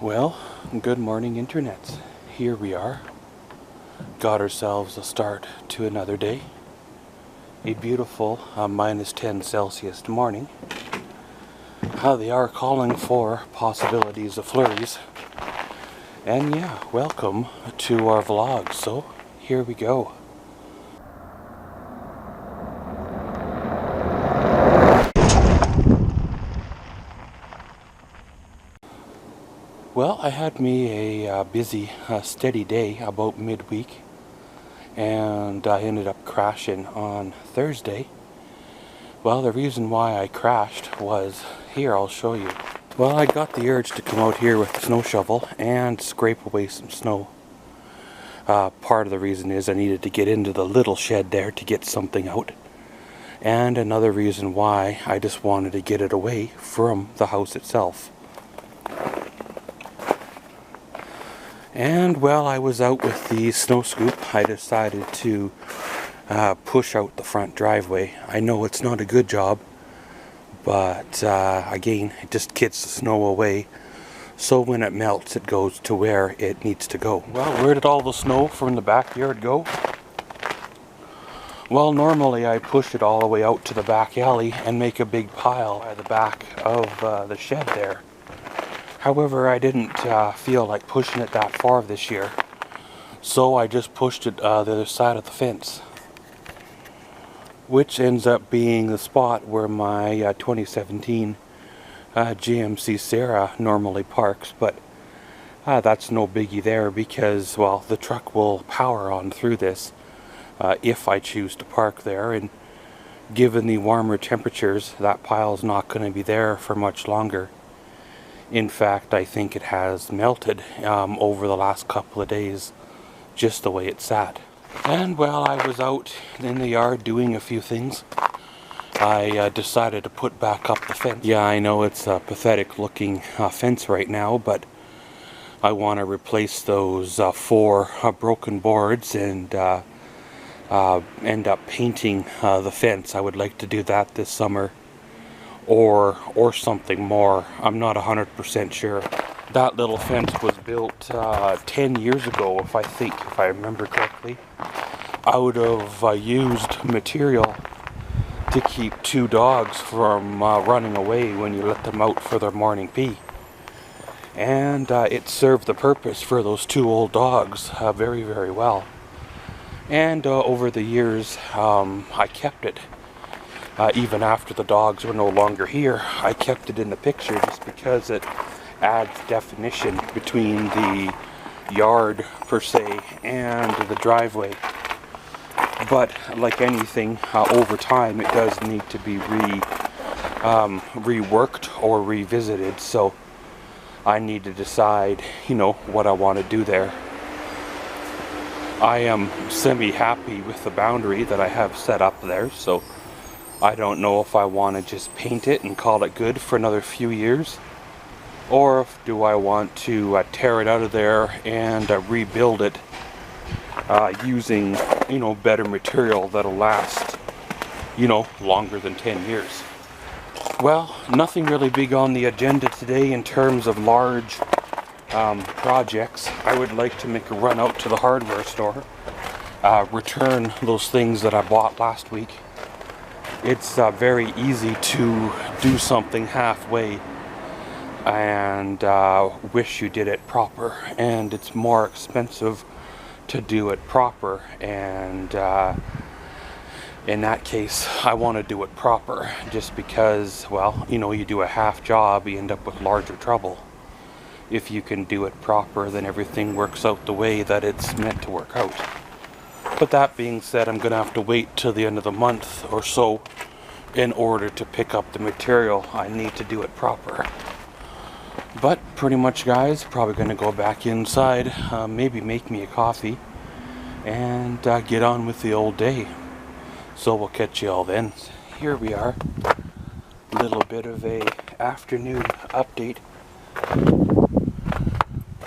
Well, good morning, internets. Here we are. Got ourselves a start to another day. A beautiful minus 10 Celsius morning. They are calling for possibilities of flurries. And yeah, welcome to our vlog. So, here we go. Well, I had me a busy, steady day about midweek, and I ended up crashing on Thursday. Well, the reason why I crashed was, here, I'll show you. Well, I got the urge to come out here with the snow shovel and scrape away some snow. Part of the reason is I needed to get into the little shed there to get something out. And another reason why I just wanted to get it away from the house itself. And while I was out with the snow scoop, I decided to push out the front driveway. I know it's not a good job, but again, it just gets the snow away. So when it melts, it goes to where it needs to go. Well, where did all the snow from the backyard go? Well, normally I push it all the way out to the back alley and make a big pile at the back of the shed there. However, I didn't feel like pushing it that far this year, so I just pushed it the other side of the fence, which ends up being the spot where my 2017 GMC Sierra normally parks, but that's no biggie there because, well, the truck will power on through this if I choose to park there, and given the warmer temperatures, that pile's not going to be there for much longer. In fact, I think it has melted over the last couple of days, just the way it sat. And while I was out in the yard doing a few things, I decided to put back up the fence. Yeah, I know it's a pathetic looking fence right now, but I want to replace those 4 broken boards and end up painting the fence. I would like to do that this summer. Or something more. I'm not 100% sure. That little fence was built 10 years ago, if I remember correctly, out of used material to keep 2 dogs from running away when you let them out for their morning pee. And it served the purpose for those 2 old dogs very, very well. And over the years, I kept it. Even after the dogs were no longer here, I kept it in the picture just because it adds definition between the yard per se and the driveway. But like anything, over time it does need to be reworked or revisited, so I need to decide, what I want to do there. I am semi-happy with the boundary that I have set up there, so I don't know if I want to just paint it and call it good for another few years, or if do I want to tear it out of there and rebuild it using, better material that'll last, longer than 10 years. Well, nothing really big on the agenda today in terms of large projects. I would like to make a run out to the hardware store, return those things that I bought last week. It's very easy to do something halfway and wish you did it proper, and it's more expensive to do it proper, and in that case I want to do it proper, just because, well, you do a half job, you end up with larger trouble. If you can do it proper, then everything works out the way that it's meant to work out. But that being said, I'm going to have to wait till the end of the month or so in order to pick up the material I need to do it proper. But pretty much, guys, probably going to go back inside, maybe make me a coffee, and get on with the old day. So we'll catch you all then. Here we are. A little bit of a afternoon update.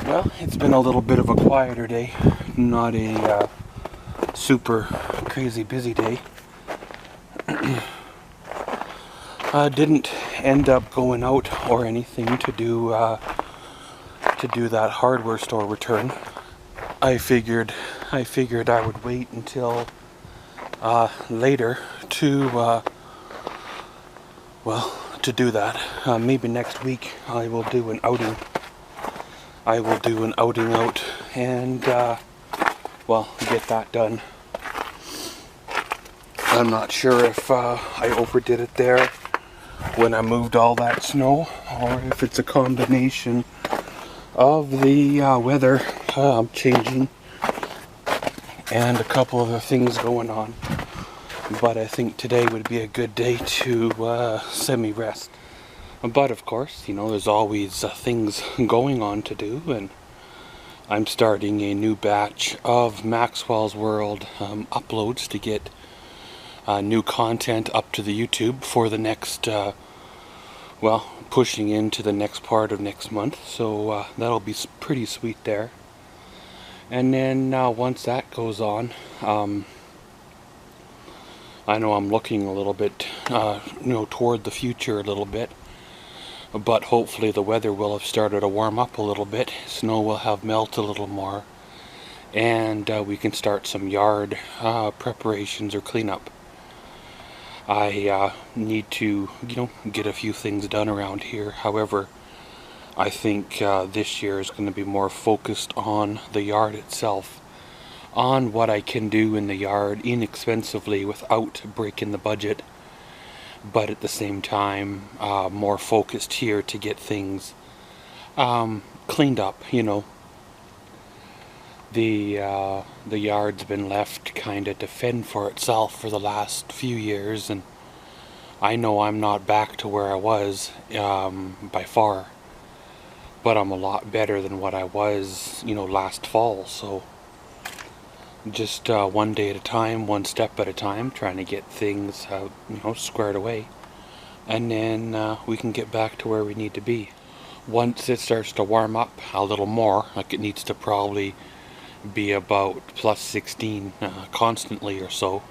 Well, it's been a little bit of a quieter day. Not a super crazy busy day. Didn't end up going out or anything to do to do that hardware store return. I figured I would wait until later to well, to do that. Maybe next week I will do an outing. I will do an outing out and well, get that done. I'm not sure if I overdid it there when I moved all that snow, or if it's a combination of the weather changing and a couple other things going on. But I think today would be a good day to semi-rest. But of course, you know, there's always things going on to do, and I'm starting a new batch of Maxwell's World uploads to get new content up to the YouTube for the next, well, pushing into the next part of next month. So that'll be pretty sweet there. And then once that goes on, I know I'm looking a little bit, you know, toward the future a little bit. But hopefully the weather will have started to warm up a little bit. Snow will have melted a little more. And we can start some yard preparations or cleanup. I need to, you know, get a few things done around here. However, I think this year is going to be more focused on the yard itself, on what I can do in the yard inexpensively without breaking the budget, but at the same time more focused here to get things cleaned up. You know, the yard's been left kind of to fend for itself for the last few years, and I know I'm not back to where I was by far, but I'm a lot better than what I was, you know, last fall. So just one day at a time, one step at a time, trying to get things you know, squared away, and then we can get back to where we need to be. Once it starts to warm up a little more, like it needs to probably be about plus 16 constantly or so,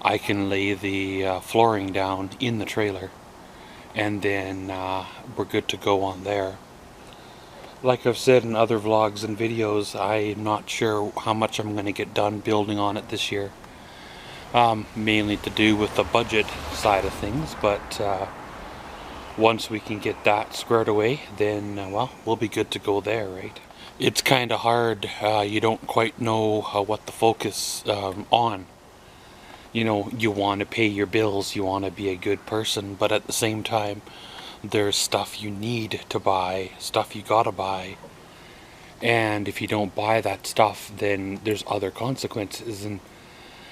I can lay the flooring down in the trailer, and then we're good to go on there. Like I've said in other vlogs and videos, I'm not sure how much I'm going to get done building on it this year. Mainly to do with the budget side of things, but once we can get that squared away, then well, we'll be good to go there, right? It's kind of hard. You don't quite know what to focus on. You know, you want to pay your bills, you want to be a good person, but at the same time, there's stuff you need to buy, stuff you gotta buy. And if you don't buy that stuff, then there's other consequences,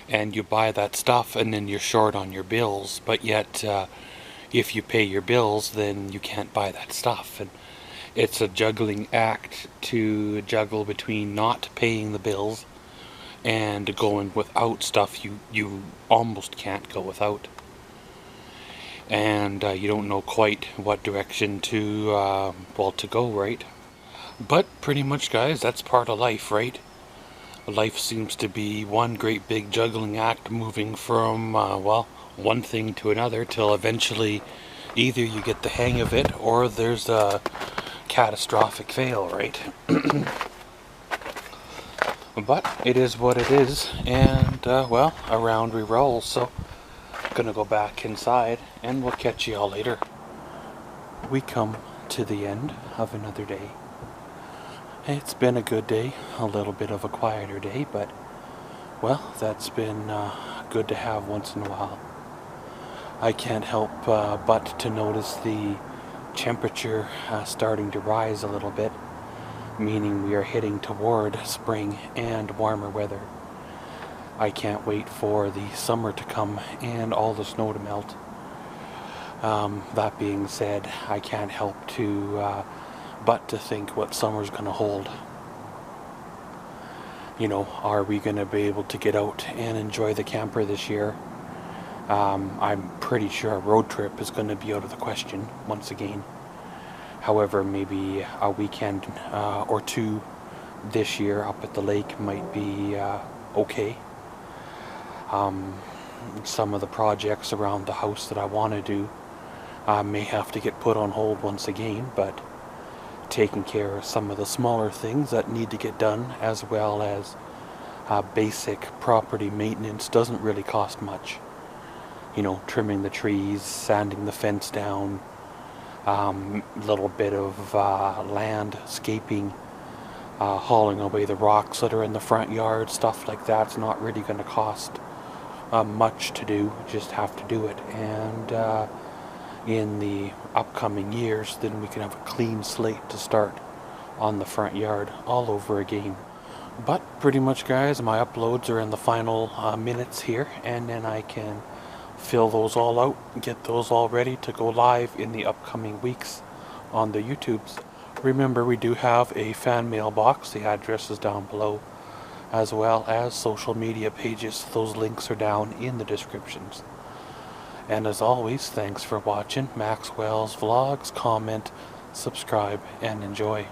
and you buy that stuff and then you're short on your bills. But yet, if you pay your bills, then you can't buy that stuff. And it's a juggling act to juggle between not paying the bills and going without stuff you almost can't go without. And you don't know quite what direction to, well, to go, right? But pretty much, guys, that's part of life, right? Life seems to be one great big juggling act, moving from, well, one thing to another, till eventually either you get the hang of it or there's a catastrophic fail, right? But it is what it is, and well, around we roll. So gonna go back inside and we'll catch you all later. We come to the end of another day. It's been a good day, a little bit of a quieter day, but well, that's been good to have once in a while. I can't help but to notice the temperature starting to rise a little bit, meaning we are heading toward spring and warmer weather. I can't wait for the summer to come and all the snow to melt. That being said, I can't help but to think what summer's going to hold. You know, are we going to be able to get out and enjoy the camper this year? I'm pretty sure a road trip is going to be out of the question once again. However, maybe a weekend or two this year up at the lake might be okay. Some of the projects around the house that I want to do may have to get put on hold once again, but taking care of some of the smaller things that need to get done, as well as basic property maintenance. Doesn't really cost much. You know, trimming the trees, sanding the fence down, little bit of landscaping, hauling away the rocks that are in the front yard, stuff like that's not really going to cost much to do. Just have to do it, and in the upcoming years then we can have a clean slate to start on the front yard all over again. But pretty much, guys, my uploads are in the final minutes here, and then I can fill those all out, get those all ready to go live in the upcoming weeks on the YouTubes. Remember, we do have a fan mailbox. The address is down below, as well as social media pages. Those links are down in the descriptions. And as always, thanks for watching Maxwell's Vlogs. Comment, subscribe, and enjoy.